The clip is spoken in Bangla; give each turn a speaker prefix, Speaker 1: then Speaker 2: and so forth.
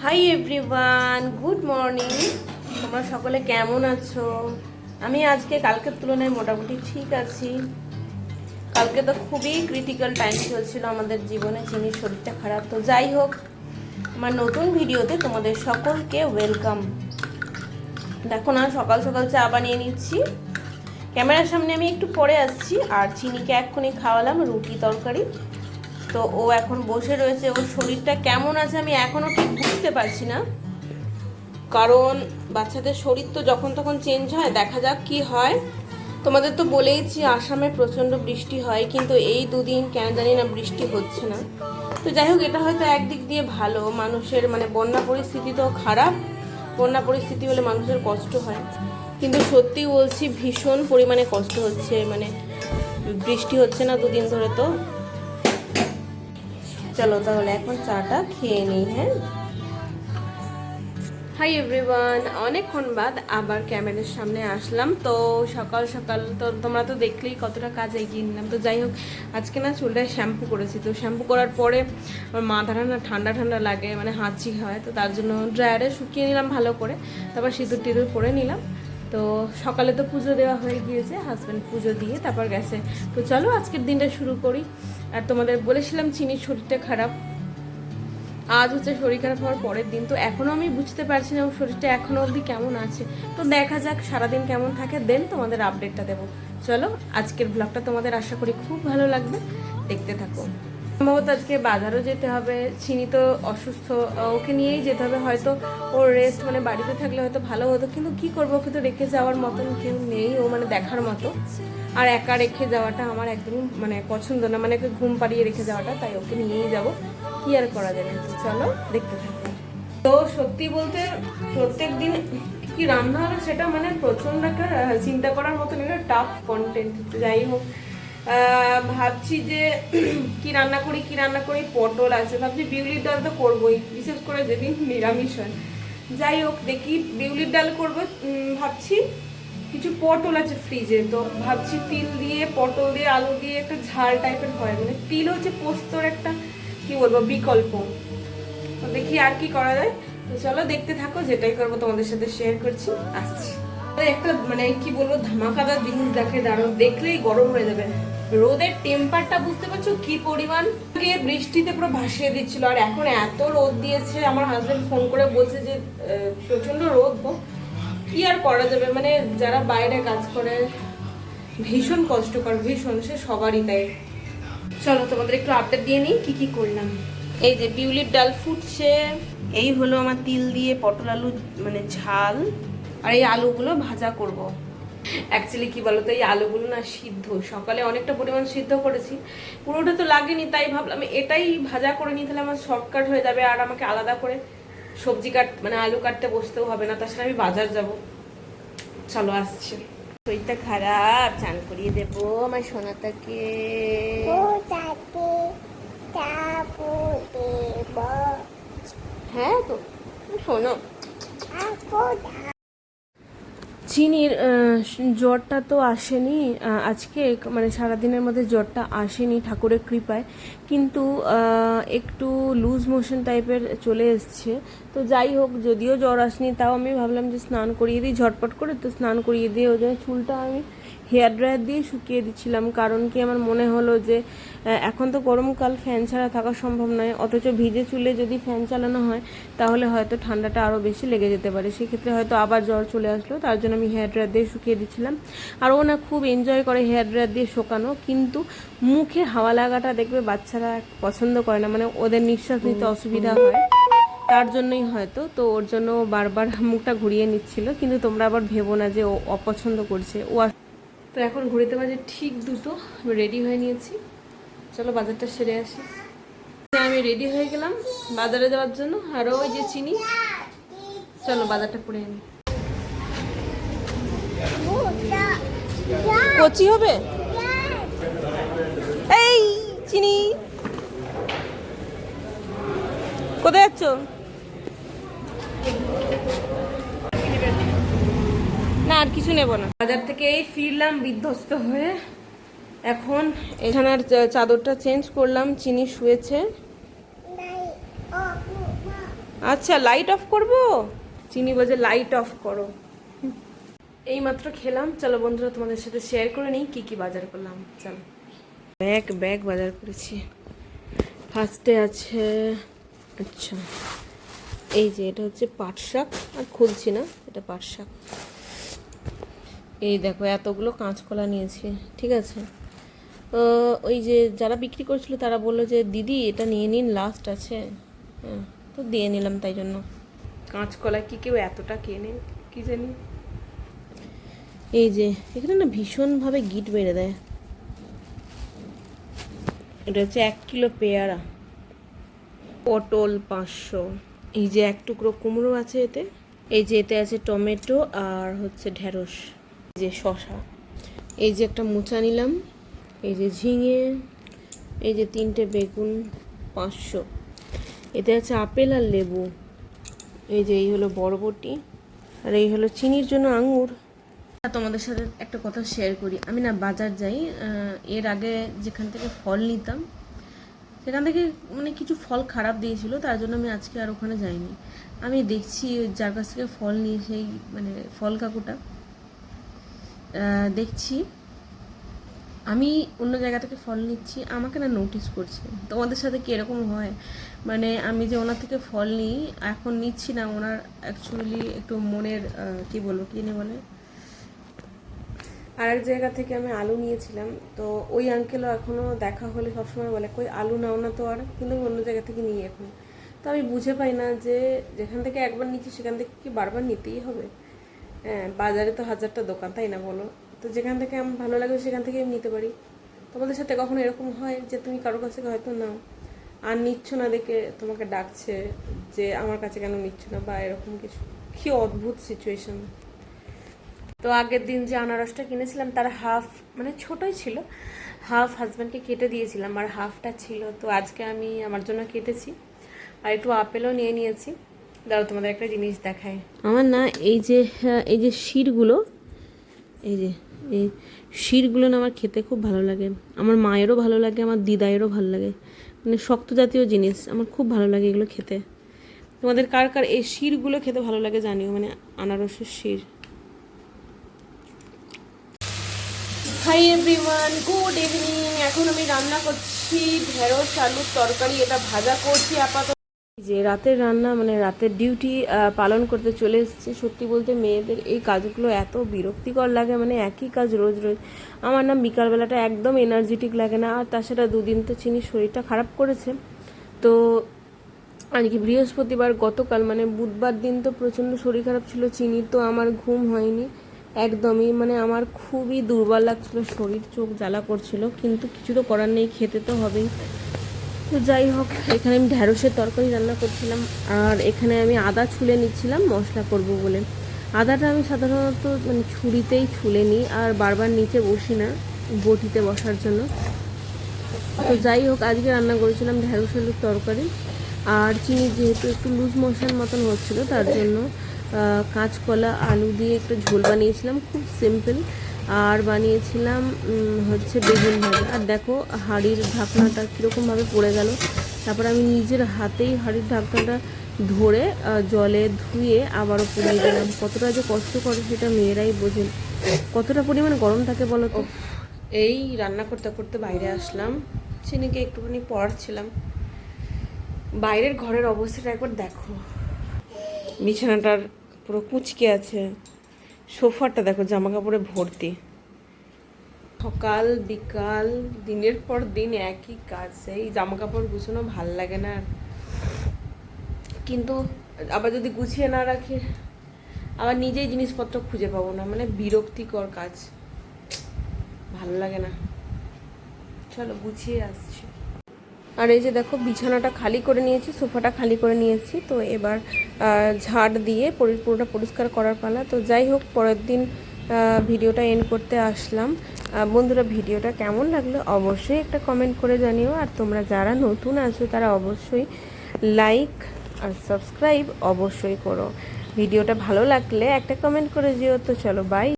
Speaker 1: Hi everyone, good morning. তোমরা সকলে কেমন আছো? আমি আজকে কালকের তুলনায় মোটামুটি ঠিক আছি। কালকে তো খুবই ক্রিটিক্যাল টাইম চলছিল আমাদের জীবনে, চিনির শরীরটা খারাপ। তো যাই হোক, আমার নতুন ভিডিওতে তোমাদের সকলকে ওয়েলকাম। দেখো না, সকাল সকাল চা বানিয়ে নিচ্ছি। ক্যামেরার সামনে আমি একটু পরে আসছি, আর চিনিকে এক্ষুনি খাওয়ালাম রুটি তরকারি। তো ও এখন বসে রয়েছে। ওর শরীরটা কেমন আছে আমি এখনও ঠিক বুঝতে পারছি না, কারণ বাচ্চাদের শরীর তো যখন তখন চেঞ্জ হয়। দেখা যাক কি হয়। তোমাদের তো বলেইছি আসামে প্রচণ্ড বৃষ্টি হয়, কিন্তু এই দুদিন কেন জানি না বৃষ্টি হচ্ছে না। তো যাই হোক, এটা হয়তো একদিক দিয়ে ভালো। মানুষের বন্যা পরিস্থিতি তো খারাপ, বন্যা পরিস্থিতি হলে মানুষের কষ্ট হয়, কিন্তু সত্যি বলছি ভীষণ পরিমাণে কষ্ট হচ্ছে। বৃষ্টি হচ্ছে না দুদিন ধরে। তো চলো তাহলে এখন চাটা খেয়ে নিই। হ্যাঁ, হাই এভরিওয়ান, অনেকক্ষণ বাদ আবার ক্যামেরার সামনে আসলাম। তো সকাল সকাল তো তোমরা তো দেখলেই কতটা কাজ এগিয়ে নিলাম। তো যাই হোক, আজকে না চুলটায় শ্যাম্পু করেছি। তো শ্যাম্পু করার পরে আমার মাথাটা না ঠান্ডা ঠান্ডা লাগে, হাঁচি হয়। তো তার জন্য ড্রায়ারে শুকিয়ে নিলাম ভালো করে, তারপর সিঁদুর টিঁদুর পরে নিলাম। তো সকালে তো পুজো দেওয়া হয়ে গিয়েছে, হাজব্যান্ড পুজো দিয়ে তারপর গেছে। তো চলো আজকের দিনটা শুরু করি। আর তোমাদের বলেছিলাম চিনির শরীরটা খারাপ। আজ হচ্ছে শরীর খারাপ হওয়ার পরের দিন। তো এখনও আমি বুঝতে পারছি না ওর শরীরটা এখনও অবধি কেমন আছে। তো দেখা যাক সারাদিন কেমন থাকে, দেন তোমাদের আপডেটটা দেবো। চলো আজকের ব্লগটা তোমাদের আশা করি খুব ভালো লাগবে, দেখতে থাকো। সম্ভবত আজকে বাজারও যেতে হবে। চিনি তো অসুস্থ, ওকে নিয়েই যেতে হবে। হয়তো ওর রেস্ট বাড়িতে থাকলে হয়তো ভালো হতো, কিন্তু কি করবো, ওকে তো রেখে যাওয়ার মতন কেউ নেই, ও দেখার মতো। আর একা রেখে যাওয়াটা আমার একদমই পছন্দ না, ওকে ঘুম পাড়িয়ে রেখে যাওয়াটা। তাই ওকে নিয়েই যাব, কি আর করা যাবে। তো চলো দেখতে থাকো। তো সত্যি বলতে প্রত্যেক দিন কি রান্না হলো সেটা প্রচন্ড একটা চিন্তা করার মতন একটা টাফ কন্টেন্ট। যাই হোক, ভাবছি যে কি রান্না করি। পটল আছে, ভাবছি বিউলির ডাল তো করবোই, বিশেষ করে যেদিন নিরামিষ হয়। যাই হোক, দেখি বিউলির ডাল করবো ভাবছি। কিছু পটল আছে ফ্রিজে, তো ভাবছি তিল দিয়ে পটল দিয়ে আলু দিয়ে একটা ঝাল টাইপের হয়। তিল হচ্ছে পোস্তর একটা কি বলবো বিকল্প। তো দেখি আর কি করা যায়। তো চলো দেখতে থাকো, যেটাই করবো তোমাদের সাথে শেয়ার করছি। আসছি একটা কি বলবো ধামাকাদার জিনিস দেখে দাঁড়ো, দেখলেই গরম হয়ে যাবে। রোদের টেম্পারটা বুঝতে পারছো কি পরিমাণ। বৃষ্টিতে পুরো ভাসিয়ে দিচ্ছিল, আর এখন এত রোদ দিয়েছে। আমার হাজবেন্ড ফোন করে বলছে যে প্রচন্ড রোদ গো, কি আর করা যাবে। যারা বাইরে কাজ করে ভীষণ কষ্টকর, ভীষণ, সে সবারই তাই। চলো তোমাদের একটু আপডেট দিয়ে নিই কি কি করলাম। এই যে বিউলির ডাল ফুটছে, এই হলো আমার তিল দিয়ে পটল আলু ঝাল, আর এই আলুগুলো ভাজা করব। অ্যাকচুয়ালি কি বলতো, এই আলুগুলো না সিদ্ধ, সকালে অনেকটা পরিমাণ সিদ্ধ করেছি, পুরোটা তো লাগেনি। তাই ভাবলাম এটাই ভাজা করে নিই, তাহলে আমার শর্টকাট হয়ে যাবে। আর আমাকে আলাদা করে সবজি আলু কাটতে বসতেও হবে না। তাছাড়া আমি বাজার যাব। চলো আসছি। শরীরটা খারাপ, চান করিয়ে দেবো আমার সোনাটাকে। হ্যাঁ তো শোনো, চিনির জ্বরটা তো আসেনি আজকে, সারাদিনের মধ্যে জ্বরটা আসেনি ঠাকুরের কৃপায়, কিন্তু একটু লুজ মোশন টাইপের চলে এসছে। তো যাই হোক, যদিও জ্বর আসেনি, তাও আমি ভাবলাম যে স্নান করিয়ে দিই ঝটপট করে। তো স্নান করিয়ে দিয়ে ওই জন্য চুলটা আমি হেয়ার ড্রায়ার দিয়ে শুকিয়ে দিচ্ছিলাম। কারণ কি, আমার মনে হলো যে এখন তো গরমকাল, ফ্যান ছাড়া থাকা সম্ভব নয়। অথচ ভিজে চুলে যদি ফ্যান চালানো হয় তাহলে হয়তো ঠান্ডাটা আরও বেশি লেগে যেতে পারে, সেক্ষেত্রে হয়তো আবার জ্বর চলে আসলো। তার জন্য আমি হেয়ার ড্রায়ার দিয়ে শুকিয়ে দিচ্ছিলাম। আর ও না খুব এনজয় করে হেয়ার ড্রায়ার দিয়ে শোকানো, কিন্তু মুখে হাওয়া লাগাটা দেখবে বাচ্চারা পছন্দ করে না, ওদের নিঃশ্বাস নিতে অসুবিধা হয়, তার জন্যই হয়তো। তো ওর জন্য বারবার মুখটা ঘুরিয়ে নিচ্ছিল। কিন্তু তোমরা আবার ভেবো না যে ও অপছন্দ করছে। তো এখন ঘুরিতে বাজে ঠিক 2টো। আমি রেডি হয়ে নিয়েছি, চলো বাজারটা সেরে আসি। আমি রেডি হয়ে গেলাম বাজারে যাওয়ার জন্য। আর ওই যে চিনি, চলো বাজারটা করে আনি। কচি হবে এই চিনি, কোথায় যাচ্ছ? না আর কিছু নেব না। বাজার থেকে এই ফিরলাম বিধ্বস্ত হয়ে। এখন এখানের চাদরটা চেঞ্জ করলাম, চিনি শুয়েছে। আচ্ছা লাইট অফ করব, চিনি বলছে লাইট অফ করো। এই মাত্র খেলাম। চলো বন্ধুরা তোমাদের সাথে শেয়ার করে নিই কি কি বাজার করলাম। চলো, ব্যাগ বাজার করেছি। ফার্স্টে আছে, আচ্ছা এই যে এটা হচ্ছে পাট শাক, আর খুলছি না, এটা পাট শাক। এই দেখো এতগুলো কাঁচকলা নিয়েছি, ঠিক আছে। ওই যে যারা বিক্রি করছিল তারা বললো যে দিদি এটা নিয়ে নিন, লাস্ট আছে। হ্যাঁ, তো দিয়ে নিলাম। তাই জন্য কাঁচকলা কি কেউ এতটা কেনে কি জানি। এই যে এখানে না ভীষণভাবে গিট বেড়ে দেয়। এটা হচ্ছে 1 কিলো পেয়ারা। পটল 500। এই যে 1 টুকরো কুমড়ো আছে এতে। এই যে এতে আছে টমেটো আর হচ্ছে ঢেঁড়স। এই যে শসা। এই যে একটা মোচা নিলাম। এই যে ঝিঙে। এই যে 3টে বেগুন 500। এতে আছে আপেল আর লেবু। এই যে এই হলো বরবটি, আর এই হলো চিনির জন্য আঙুর। তোমাদের সাথে একটা কথা শেয়ার করি, আমি না বাজার যাই, এর আগে যেখান থেকে ফল নিতাম সেখান থেকে মানে কিছু ফল খারাপ দিয়েছিল, তার জন্য আমি আজকে আর ওখানে যাইনি। আমি দেখছি যার কাছ থেকে ফল নিয়ে, সেই মানে ফল কাকুটা, দেখছি আমি অন্য জায়গা থেকে ফল নিচ্ছি, আমাকে না নোটিস করছে। তোমাদের সাথে কি এরকম হয়? মানে আমি যে ওনার থেকে ফল নিই, এখন নিচ্ছি না, ওনার অ্যাকচুয়ালি একটু মনের কি বলবো, কি নিয়ে বলে, আর এক জায়গা থেকে আমি আলু নিয়েছিলাম। তো ওই আঙ্কেলও এখনও দেখা হলে সবসময় বলে কই আলু নাও না তো, আর কিন্তু আমি অন্য জায়গা থেকে নিই এখন। তো আমি বুঝে পাই না যে যেখান থেকে একবার নিচ্ছি সেখান থেকে কি বারবার নিতেই হবে? হ্যাঁ, বাজারে তো 1000টা দোকান, তাই না বলো? তো যেখান থেকে আমার ভালো লাগবে সেখান থেকে আমি নিতে পারি। তোমাদের সাথে কখনো এরকম হয় যে তুমি কারোর কাছ থেকে হয়তো নাও, আর নিচ্ছ না দেখে তোমাকে ডাকছে যে আমার কাছে কেন নিচ্ছ না, বা এরকম কিছু? কি অদ্ভুত সিচুয়েশন। তো আগের দিন যে আনারসটা কিনেছিলাম তার হাফ, মানে ছোটই ছিল, হাফ হাজব্যান্ডকে কেটে দিয়েছিলাম আর হাফটা ছিল। তো আজকে আমি আমার জন্য কেটেছি, আর একটু আপেলও নিয়ে নিয়েছি। দাঁড়াও তোমাদের একটা জিনিস দেখায়। আমার না এই যে শিরগুলো, এই যে এই শিরগুলো না আমার খেতে খুব ভালো লাগে। আমার মায়েরও ভালো লাগে, আমার দিদায়েরও ভালো লাগে। মানে শক্ত জাতীয় জিনিস আমার খুব ভালো লাগে এগুলো খেতে। তোমাদের কার কার এই শিরগুলো খেতে ভালো লাগে জানিও, মানে আনারসের শির। Hi everyone, good evening. এখন আমি রান্না করছি ঢেঁড়স আলুর তরকারি, এটা ভাজা করছি আপাতত। যে রাতের রান্না, মানে রাতের ডিউটি পালন করতে চলে এসেছি। সত্যি বলতে মেয়েদের এই কাজগুলো এত বিরক্তিকর লাগে, মানে একই কাজ রোজ রোজ। আমার না বিকালবেলাটা একদম এনার্জেটিক লাগে না, আর তাছাড়া দুদিন তো চিনির শরীরটা খারাপ করেছে। তো আর কি বৃহস্পতিবার গতকাল মানে বুধবার দিন তো প্রচণ্ড শরীর খারাপ ছিল চিনির, তো আমার ঘুম হয়নি একদমই, মানে আমার খুবই দুর্বল লাগছিল, শরীর চোখ জ্বালা করছিল, কিন্তু কিছু তো করার নেই, খেতে তো হবেই। তো যাই হোক, এখানে আমি ঢ্যাঁড়সের তরকারি রান্না করছিলাম, আর এখানে আমি আদা ছুলে নিচ্ছিলাম মশলা করব বলে। আদাটা আমি সাধারণত মানে ছুরিতেই ছুলে নিই, আর বারবার নিচে বসি না বটিতে বসার জন্য। তো যাই হোক, আজকে রান্না করেছিলাম ঢ্যাঁড়স আলুর তরকারি, আর চিনি যেহেতু একটু লুজ মশার মতন হচ্ছিলো তার জন্য কাঁচকলা আলু দিয়ে একটু ঝোল বানিয়েছিলাম, খুব সিম্পল। আর বানিয়েছিলাম হচ্ছে বেগুন ভাজা। আর দেখো হাঁড়ির ঢাকনাটা কীরকমভাবে পড়ে গেল। তারপর আমি নিজের হাতেই হাঁড়ির ঢাকনাটা ধরে জলে ধুয়ে আবারও পুড়িয়ে দিলাম। কতটা যে কষ্ট করে সেটা মেয়েরাই বোঝেন, কতটা পরিমাণ গরম থাকে বলো তো। এই রান্না করতে করতে বাইরে আসলাম, চিনিকে একটুখানি পড়াচ্ছিলাম। বাইরের ঘরের অবস্থাটা একবার দেখো, বিছানাটার পুরো কুঁচকে আছে, সোফাটা দেখো জামা কাপড়ে ভর্তি। সকাল বিকাল দিনের পর দিন একই কাজ, এই জামা কাপড় গুছানো ভাল লাগে না। কিন্তু আবার যদি গুছিয়ে না রাখি আবার নিজেই জিনিসপত্র খুঁজে পাবো না, মানে বিরক্তিকর কাজ, ভালো লাগে না। চলো গুছিয়ে আসছি। আর এই যে দেখো বিছানাটা খালি করে নিয়েছি, সোফাটা খালি করে নিয়েছি। তো এবার ঝাড় দিয়ে পুরোটা পরিষ্কার করার পালা। তো যাই হোক, পরের দিন ভিডিওটা এন্ড করতে আসলাম। বন্ধুরা ভিডিওটা কেমন লাগলো অবশ্যই একটা কমেন্ট করে জানিও, আর তোমরা যারা নতুন আছো তারা অবশ্যই লাইক আর সাবস্ক্রাইব অবশ্যই করো। ভিডিওটা ভালো লাগলে একটা কমেন্ট করে দিও। তো চলো বাই।